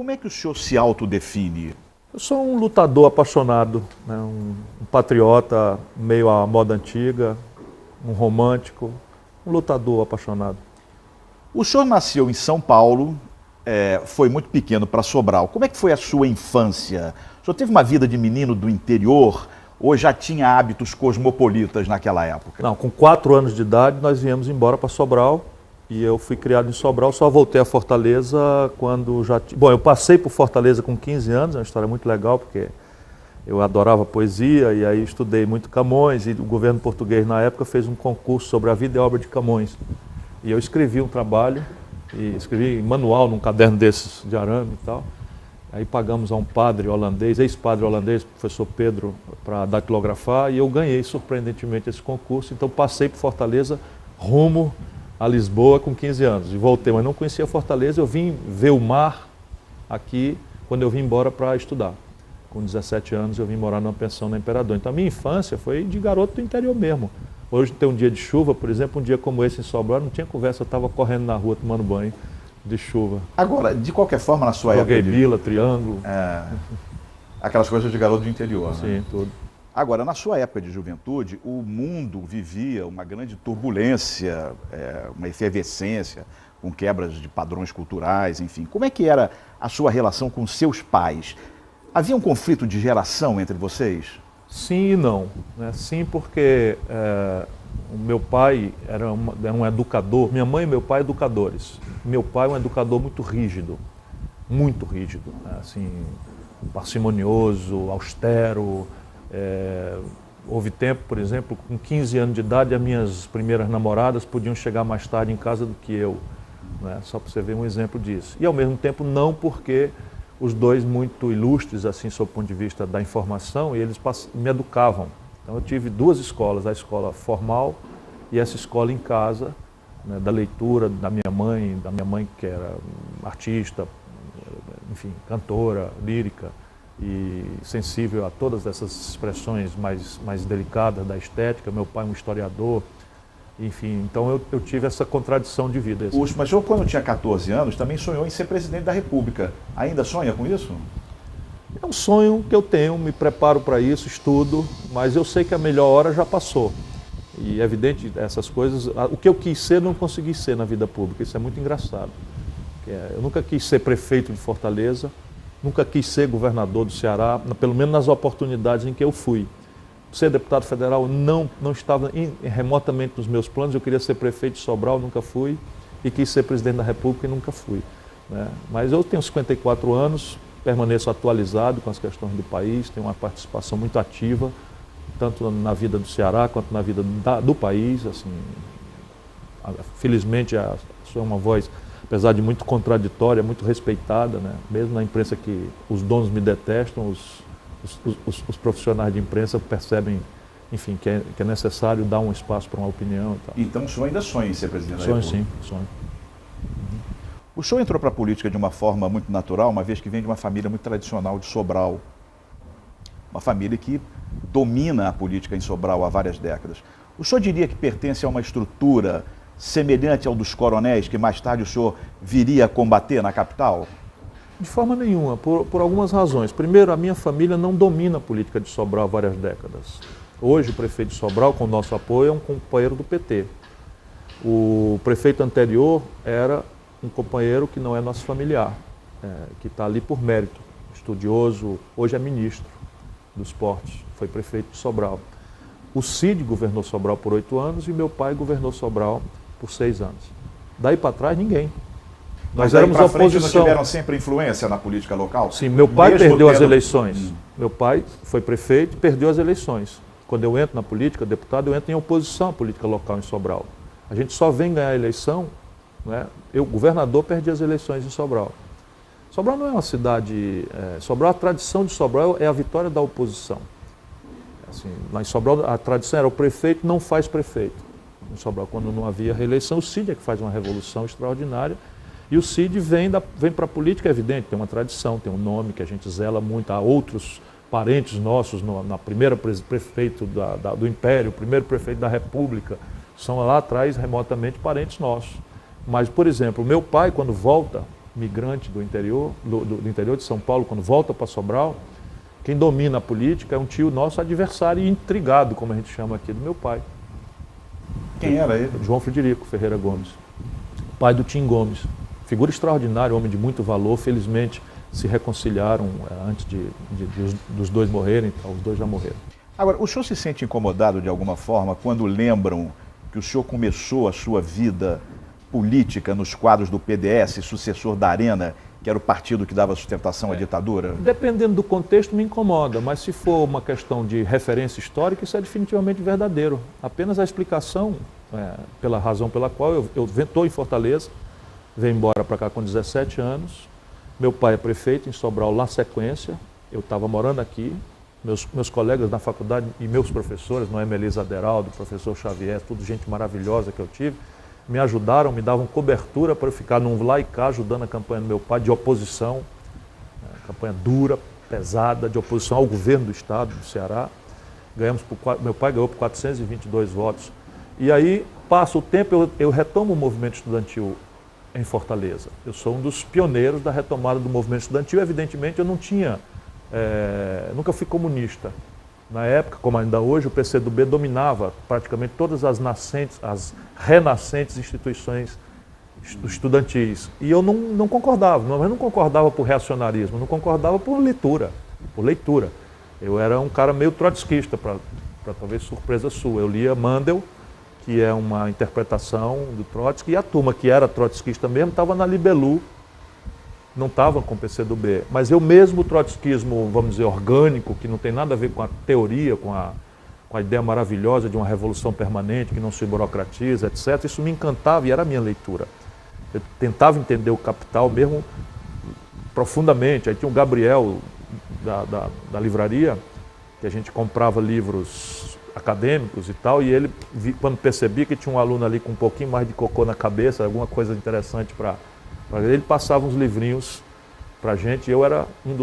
como é que o senhor se autodefine? Eu sou um lutador apaixonado, né? Um patriota meio à moda antiga, um romântico, um lutador apaixonado. O senhor nasceu em São Paulo, foi muito pequeno para Sobral. Como é que foi a sua infância? O senhor teve uma vida de menino do interior ou já tinha hábitos cosmopolitas naquela época? Não, com 4 anos de idade nós viemos embora para Sobral e eu fui criado em Sobral, só voltei a Fortaleza quando já... Bom, eu passei por Fortaleza com 15 anos, é uma história muito legal porque eu adorava poesia e aí estudei muito Camões e o governo português na época fez um concurso sobre a vida e a obra de Camões. E eu escrevi um trabalho, e escrevi manual num caderno desses de arame e tal. Aí pagamos a um padre holandês, ex-padre holandês, professor Pedro, para datilografar, e eu ganhei surpreendentemente esse concurso. Então passei por Fortaleza rumo a Lisboa com 15 anos. E voltei, mas não conhecia Fortaleza, eu vim ver o mar aqui quando eu vim embora para estudar. Com 17 anos eu vim morar numa pensão na Imperador. Então a minha infância foi de garoto do interior mesmo. Hoje tem um dia de chuva, por exemplo, um dia como esse em Sobral, não tinha conversa, eu estava correndo na rua tomando banho de chuva. Agora, de qualquer forma, na sua época... Joguei bila, triângulo. Aquelas coisas de garoto do interior, né? Sim, tudo. Agora, na sua época de juventude, o mundo vivia uma grande turbulência, uma efervescência, com quebras de padrões culturais, enfim. Como é que era a sua relação com seus pais? Havia um conflito de geração entre vocês? Sim e não, né? Sim, porque o meu pai era um educador, minha mãe e meu pai educadores. Meu pai é um educador muito rígido, né? Assim, parcimonioso, austero. Houve tempo, por exemplo, com 15 anos de idade, as minhas primeiras namoradas podiam chegar mais tarde em casa do que eu, né? Só para você ver um exemplo disso. E ao mesmo tempo não, porque os dois muito ilustres, assim, sob o ponto de vista da informação, e eles me educavam. Então eu tive 2 escolas, a escola formal e essa escola em casa, né, da leitura da minha mãe que era artista, enfim, cantora, lírica e sensível a todas essas expressões mais delicadas da estética, meu pai um historiador. Enfim, então eu tive essa contradição de vida. Mas o senhor, quando tinha 14 anos, também sonhou em ser presidente da República. Ainda sonha com isso? É um sonho que eu tenho, me preparo para isso, estudo, mas eu sei que a melhor hora já passou. E é evidente, essas coisas, o que eu quis ser, não consegui ser na vida pública. Isso é muito engraçado. Eu nunca quis ser prefeito de Fortaleza, nunca quis ser governador do Ceará, pelo menos nas oportunidades em que eu fui. Ser deputado federal não estava remotamente nos meus planos. Eu queria ser prefeito de Sobral, nunca fui, e quis ser presidente da República e nunca fui, né? Mas eu tenho 54 anos, permaneço atualizado com as questões do país, tenho uma participação muito ativa, tanto na vida do Ceará quanto na vida do país. Assim, felizmente, sou uma voz, apesar de muito contraditória, muito respeitada, né? Mesmo na imprensa que os donos me detestam, os profissionais de imprensa percebem, enfim, que é necessário dar um espaço para uma opinião e tal. Então o senhor ainda sonha em ser presidente da República? Sonho, sim, sonho. O senhor entrou para a política de uma forma muito natural, uma vez que vem de uma família muito tradicional de Sobral. Uma família que domina a política em Sobral há várias décadas. O senhor diria que pertence a uma estrutura semelhante ao dos coronéis, que mais tarde o senhor viria a combater na capital? De forma nenhuma, por algumas razões. Primeiro, a minha família não domina a política de Sobral há várias décadas. Hoje, o prefeito de Sobral, com o nosso apoio, é um companheiro do PT. O prefeito anterior era um companheiro que não é nosso familiar, que está ali por mérito, estudioso, hoje é ministro do esporte, foi prefeito de Sobral. O Cid governou Sobral por 8 anos e meu pai governou Sobral por 6 anos. Daí para trás, ninguém. Nós éramos oposição. Não tiveram sempre influência na política local? Sim, meu pai perdeu as eleições. Meu pai foi prefeito e perdeu as eleições. Quando eu entro na política, deputado, eu entro em oposição à política local em Sobral. A gente só vem ganhar a eleição, né? Eu, governador, perdi as eleições em Sobral. Sobral não é uma cidade... Sobral, a tradição de Sobral é a vitória da oposição. Assim, lá em Sobral, a tradição era o prefeito não faz prefeito. Em Sobral, quando não havia reeleição, o Cid é que faz uma revolução extraordinária. E o Cid vem para a política, é evidente, tem uma tradição, tem um nome que a gente zela muito. Há outros parentes nossos, na primeira prefeito do Império, o primeiro prefeito da República, são lá atrás remotamente parentes nossos. Mas, por exemplo, meu pai, quando volta migrante do interior, do interior de São Paulo, quando volta para Sobral, quem domina a política é um tio nosso adversário e intrigado, como a gente chama aqui, do meu pai. Quem era ele? João Frederico Ferreira Gomes, pai do Tim Gomes. Figura extraordinária, homem de muito valor. Felizmente se reconciliaram antes dos dois morrerem, então, os dois já morreram. Agora, o senhor se sente incomodado de alguma forma quando lembram que o senhor começou a sua vida política nos quadros do PDS, sucessor da Arena, que era o partido que dava sustentação à ditadura? Dependendo do contexto, me incomoda, mas se for uma questão de referência histórica, isso é definitivamente verdadeiro. Apenas a explicação, pela razão pela qual eu estou em Fortaleza, venho embora para cá com 17 anos, meu pai é prefeito em Sobral na sequência, eu estava morando aqui, meus colegas na faculdade e meus professores, Noemi Elisa Aderaldo, professor Xavier, tudo gente maravilhosa que eu tive, me ajudaram, me davam cobertura para eu ficar num lá e cá ajudando a campanha do meu pai de oposição, campanha dura, pesada, de oposição ao governo do estado do Ceará. Meu pai ganhou por 422 votos. E aí, passa o tempo, eu retomo o movimento estudantil em Fortaleza. Eu sou um dos pioneiros da retomada do movimento estudantil. Evidentemente, eu não tinha, nunca fui comunista. Na época, como ainda hoje, o PCdoB dominava praticamente todas as renascentes instituições estudantis. E eu não concordava, mas não concordava por reacionarismo, não concordava por leitura. Eu era um cara meio trotskista, para talvez surpresa sua. Eu lia Mandel, que é uma interpretação do Trotsky, e a turma que era trotskista mesmo estava na Libelu, não estava com o PCdoB, mas eu mesmo, o trotskismo, vamos dizer, orgânico, que não tem nada a ver com a teoria, com a ideia maravilhosa de uma revolução permanente, que não se burocratiza, etc., isso me encantava e era a minha leitura. Eu tentava entender o Capital mesmo profundamente. Aí tinha o Gabriel, da livraria, que a gente comprava livros acadêmicos e tal, e ele, quando percebia que tinha um aluno ali com um pouquinho mais de cocô na cabeça, alguma coisa interessante para ele, passava uns livrinhos para a gente, e eu era um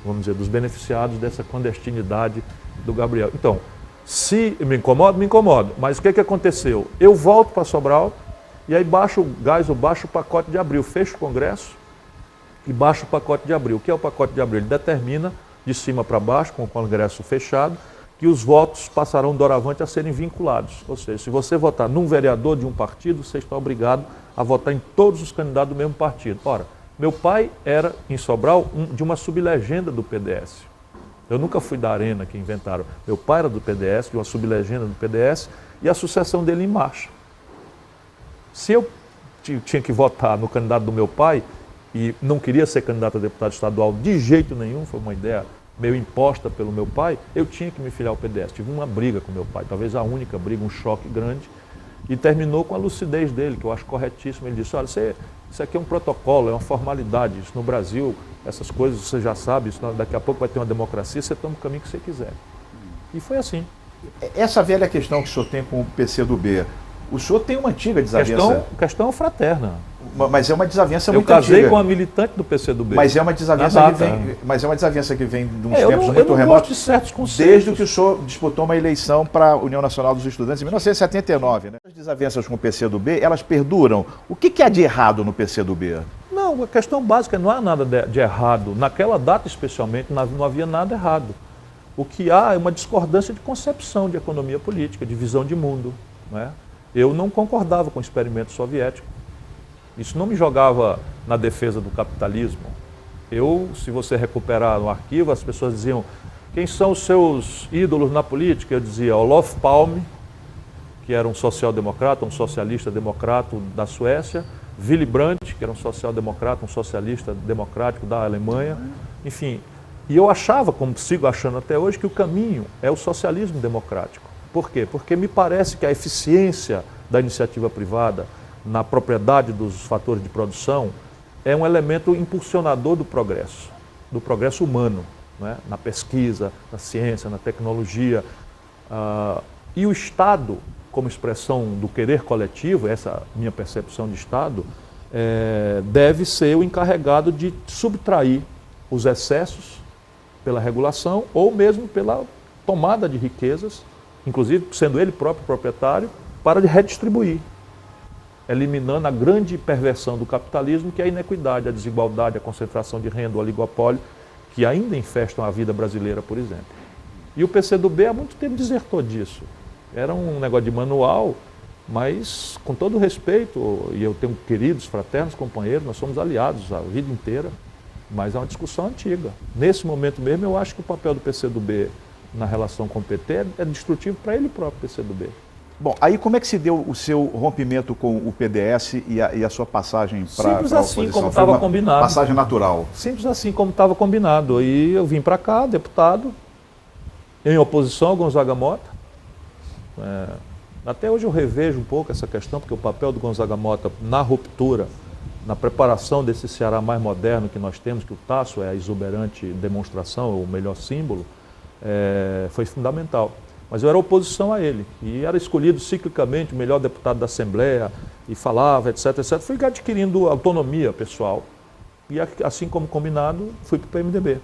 vamos dizer, dos beneficiados dessa clandestinidade do Gabriel. Então, se me incomodo, mas o que aconteceu? Eu volto para Sobral, e aí baixo o pacote de abril, fecho o Congresso e baixo o pacote de abril. O que é o pacote de abril? Ele determina, de cima para baixo, com o Congresso fechado, que os votos passarão doravante a serem vinculados. Ou seja, se você votar num vereador de um partido, você está obrigado a votar em todos os candidatos do mesmo partido. Ora, meu pai era, em Sobral, de uma sublegenda do PDS. Eu nunca fui da Arena que inventaram. Meu pai era do PDS, de uma sublegenda do PDS, e a sucessão dele em marcha. Se eu tinha que votar no candidato do meu pai, e não queria ser candidato a deputado estadual de jeito nenhum, foi uma ideia meio imposta pelo meu pai, eu tinha que me filiar ao PDS. Tive uma briga com meu pai, talvez a única briga, um choque grande, e terminou com a lucidez dele, que eu acho corretíssimo. Ele disse, olha, isso aqui é um protocolo, é uma formalidade, isso no Brasil, essas coisas você já sabe, isso daqui a pouco vai ter uma democracia, você toma o caminho que você quiser. E foi assim. Essa velha questão que o senhor tem com o PCdoB, o senhor tem uma antiga desavença... Questão fraterna. Mas é uma desavença muito antiga. Eu casei com a militante do PCdoB. Mas é uma desavença que vem de uns tempos muito remotos. De certos conceitos. Desde que o senhor disputou uma eleição para a União Nacional dos Estudantes em 1979. Né? As desavenças com o PCdoB, elas perduram. O que há de errado no PCdoB? Não, a questão básica, não há nada de errado. Naquela data, especialmente, não havia nada errado. O que há é uma discordância de concepção de economia política, de visão de mundo. Né? Eu não concordava com o experimento soviético. Isso não me jogava na defesa do capitalismo. Se você recuperar no arquivo, as pessoas diziam, quem são os seus ídolos na política? Eu dizia, Olof Palme, que era um social-democrata, um socialista democrata da Suécia, Willy Brandt, que era um social-democrata, um socialista democrático da Alemanha, enfim. E eu achava, como sigo achando até hoje, que o caminho é o socialismo democrático. Por quê? Porque me parece que a eficiência da iniciativa privada na propriedade dos fatores de produção é um elemento impulsionador do progresso humano, né? Na pesquisa, na ciência, na tecnologia. E o Estado, como expressão do querer coletivo, essa minha percepção de Estado, deve ser o encarregado de subtrair os excessos pela regulação ou mesmo pela tomada de riquezas, inclusive sendo ele próprio proprietário, para redistribuir. eliminando a grande perversão do capitalismo, que é a inequidade, a desigualdade, a concentração de renda, o oligopólio, que ainda infestam a vida brasileira, por exemplo. E o PCdoB há muito tempo desertou disso. Era um negócio de manual, mas com todo respeito, e eu tenho queridos, fraternos companheiros, nós somos aliados a vida inteira, mas é uma discussão antiga. Nesse momento mesmo, eu acho que o papel do PCdoB na relação com o PT é destrutivo para ele próprio, PCdoB. Bom, aí como é que se deu o seu rompimento com o PDS e a sua passagem para a oposição? Simples assim, como estava combinado. Passagem natural. Simples assim, como estava combinado. Aí eu vim para cá, deputado, em oposição ao Gonzaga Mota. Até hoje eu revejo um pouco essa questão, porque o papel do Gonzaga Mota na ruptura, na preparação desse Ceará mais moderno que nós temos, que o Tasso é a exuberante demonstração, o melhor símbolo, foi fundamental. Mas eu era oposição a ele, e era escolhido ciclicamente o melhor deputado da Assembleia, e falava, etc, etc. Fui adquirindo autonomia pessoal, e assim como combinado, fui para o PMDB.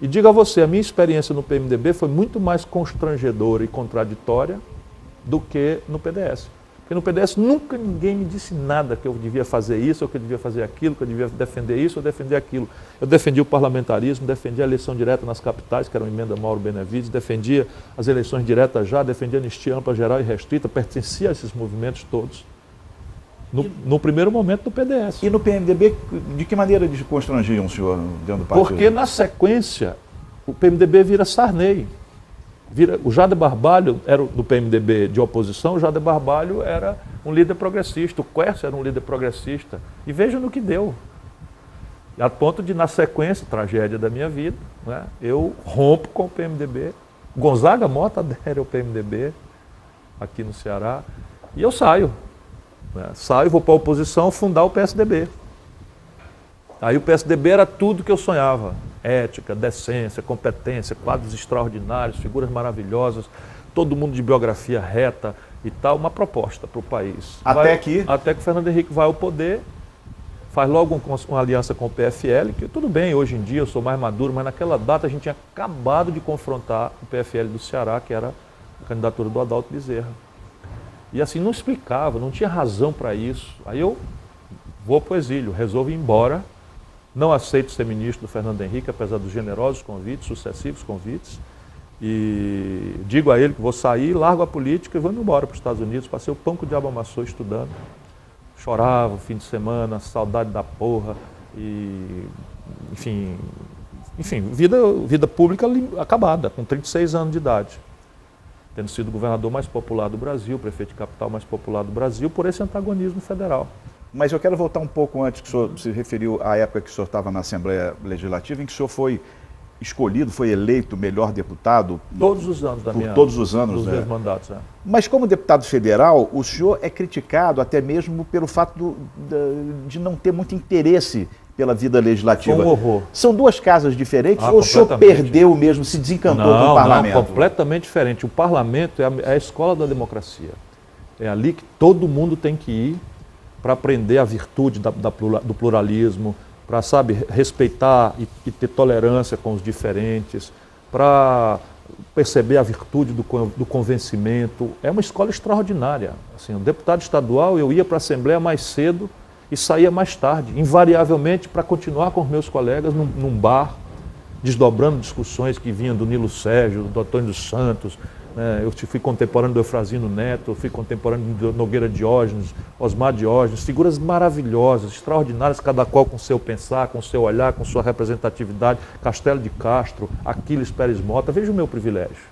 E digo a você, a minha experiência no PMDB foi muito mais constrangedora e contraditória do que no PDS. Porque no PDS nunca ninguém me disse nada que eu devia fazer isso, ou que eu devia fazer aquilo, que eu devia defender isso ou defender aquilo. Eu defendia o parlamentarismo, defendia a eleição direta nas capitais, que era uma emenda Mauro Benevides, defendia as eleições diretas já, defendia a anistia ampla, geral e restrita, pertencia a esses movimentos todos. No primeiro momento do PDS. E no PMDB, de que maneira eles constrangiam o senhor dentro do partido? Porque na sequência, o PMDB vira Sarney. O Jader Barbalho era do PMDB de oposição, o Jader Barbalho era um líder progressista, o Quércio era um líder progressista. E veja no que deu. A ponto de, na sequência, tragédia da minha vida, né, eu rompo com o PMDB, Gonzaga Mota adere ao PMDB, aqui no Ceará, e eu saio. Saio, vou para a oposição, fundar o PSDB. Aí o PSDB era tudo que eu sonhava. Ética, decência, competência, quadros extraordinários, figuras maravilhosas, todo mundo de biografia reta e tal, uma proposta para o país. Até que o Fernando Henrique vai ao poder, faz logo uma aliança com o PFL, que tudo bem, hoje em dia eu sou mais maduro, mas naquela data a gente tinha acabado de confrontar o PFL do Ceará, que era a candidatura do Adalto Bezerra. E assim, não explicava, não tinha razão para isso. Aí eu vou para o exílio, resolvo ir embora. Não aceito ser ministro do Fernando Henrique, apesar dos generosos convites, sucessivos convites. E digo a ele que vou sair, largo a política e vou embora para os Estados Unidos. Passei o pão que o diabo amassou estudando. Chorava o fim de semana, saudade da porra. E, enfim, vida pública acabada, com 36 anos de idade. Tendo sido o governador mais popular do Brasil, prefeito de capital mais popular do Brasil, por esse antagonismo federal. Mas eu quero voltar um pouco antes, que o senhor se referiu à época que o senhor estava na Assembleia Legislativa, em que o senhor foi escolhido, foi eleito melhor deputado. Todos os anos da minha... Todos os anos, dos meus mandatos, Mas como deputado federal, o senhor é criticado até mesmo pelo fato de não ter muito interesse pela vida legislativa. Foi um horror. São duas casas diferentes ou o senhor perdeu mesmo, se desencantou com o parlamento? Não, completamente diferente. O parlamento é a escola da democracia. É ali que todo mundo tem que ir para aprender a virtude do pluralismo, para, respeitar e ter tolerância com os diferentes, para perceber a virtude do convencimento. É uma escola extraordinária. Assim, um deputado estadual, eu ia para a Assembleia mais cedo e saía mais tarde, invariavelmente para continuar com os meus colegas num bar, desdobrando discussões que vinham do Nilo Sérgio, do Antônio dos Santos. Eu fui contemporâneo do Eufrazino Neto, fui contemporâneo do Nogueira Diógenes, Osmar Diógenes, figuras maravilhosas, extraordinárias, cada qual com seu pensar, com seu olhar, com sua representatividade, Castelo de Castro, Aquiles Pérez Mota, veja o meu privilégio.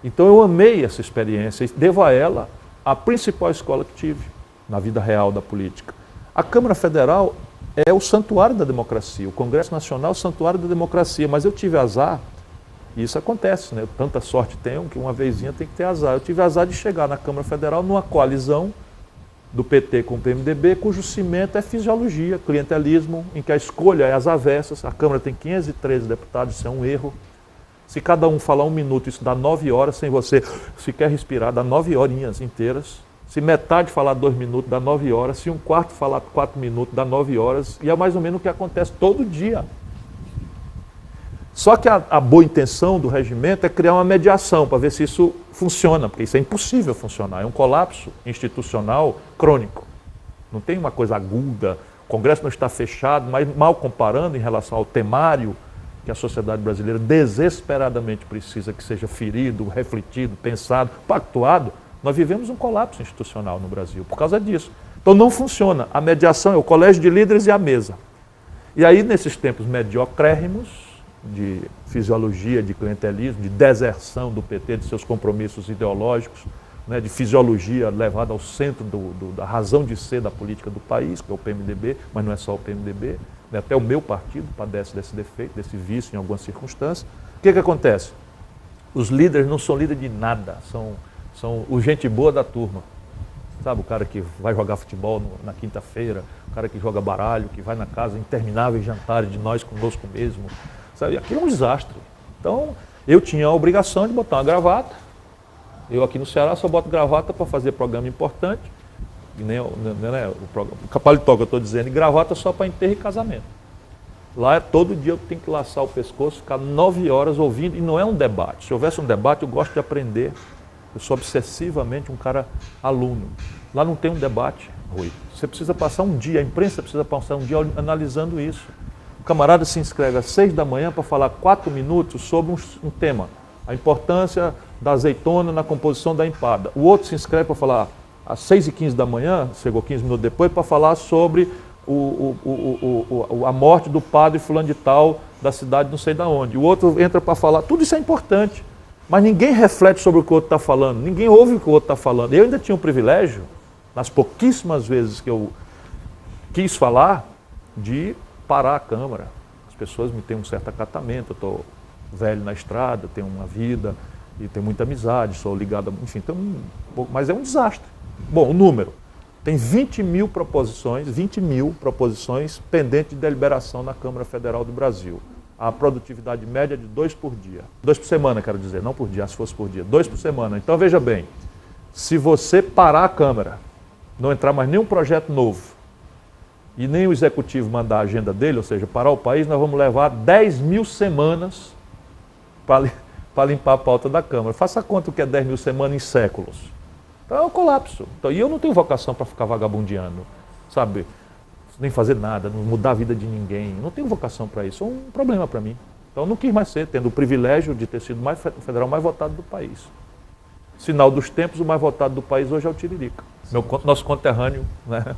Então eu amei essa experiência e devo a ela a principal escola que tive na vida real da política. A Câmara Federal é o santuário da democracia, o Congresso Nacional é o santuário da democracia, mas eu tive azar. E isso acontece, né? Tanta sorte tenho que uma vezinha tem que ter azar. Eu tive azar de chegar na Câmara Federal numa coalizão do PT com o PMDB, cujo cimento é fisiologia, clientelismo, em que a escolha é às avessas. A Câmara tem 513 deputados, isso é um erro. Se cada um falar 1 minuto, isso dá 9 horas, sem você sequer respirar, dá 9 horinhas inteiras. Se metade falar 2 minutos, dá 9 horas. Se um quarto falar 4 minutos, dá 9 horas. E é mais ou menos o que acontece todo dia. Só que a boa intenção do regimento é criar uma mediação para ver se isso funciona, porque isso é impossível funcionar, é um colapso institucional crônico. Não tem uma coisa aguda, o Congresso não está fechado, mas mal comparando em relação ao temário que a sociedade brasileira desesperadamente precisa que seja ferido, refletido, pensado, pactuado, nós vivemos um colapso institucional no Brasil por causa disso. Então não funciona. A mediação é o colégio de líderes e a mesa. E aí, nesses tempos mediocrérrimos, de fisiologia, de clientelismo, de deserção do PT, de seus compromissos ideológicos, né, de fisiologia levada ao centro da razão de ser da política do país, que é o PMDB, mas não é só o PMDB, né, até o meu partido padece desse defeito, desse vício em algumas circunstâncias. O que acontece? Os líderes não são líderes de nada, são o gente boa da turma. Sabe, o cara que vai jogar futebol na quinta-feira, o cara que joga baralho, que vai na casa intermináveis jantares de nós conosco mesmo. Sabe, aquilo é um desastre. Então, eu tinha a obrigação de botar uma gravata. Eu aqui no Ceará só boto gravata para fazer programa importante. E nem o paletó que eu estou dizendo, e gravata só para enterro e casamento. Lá, todo dia eu tenho que laçar o pescoço, ficar 9 horas ouvindo, e não é um debate. Se houvesse um debate, eu gosto de aprender. Eu sou obsessivamente um cara aluno. Lá não tem um debate, Rui. Você precisa passar um dia, a imprensa precisa passar um dia analisando isso. O camarada se inscreve às 6 da manhã para falar 4 minutos sobre um tema. A importância da azeitona na composição da empada. O outro se inscreve para falar às 6h15 da manhã, chegou 15 minutos depois, para falar sobre a morte do padre fulano de tal da cidade não sei de onde. O outro entra para falar, tudo isso é importante. Mas ninguém reflete sobre o que o outro está falando, ninguém ouve o que o outro está falando. Eu ainda tinha o privilégio, nas pouquíssimas vezes que eu quis falar, de parar a Câmara. As pessoas me têm um certo acatamento, eu estou velho na estrada, tenho uma vida e tenho muita amizade, sou ligado, enfim, então, mas é um desastre. Bom, o número, tem 20 mil proposições pendentes de deliberação na Câmara Federal do Brasil. A produtividade média de 2 por dia. 2 por semana, quero dizer, não por dia, se fosse por dia. 2 por semana. Então, veja bem, se você parar a Câmara, não entrar mais nenhum projeto novo, e nem o Executivo mandar a agenda dele, ou seja, parar o país, nós vamos levar 10 mil semanas para limpar a pauta da Câmara. Faça conta o que é 10 mil semanas em séculos. Então é um colapso. Então, e eu não tenho vocação para ficar vagabundeando, sabe? Nem fazer nada, não mudar a vida de ninguém. Não tenho vocação para isso. É um problema para mim. Então, eu não quis mais ser, tendo o privilégio de ter sido o federal mais votado do país. Sinal dos tempos, o mais votado do país hoje é o Tiririca. Nosso conterrâneo, né?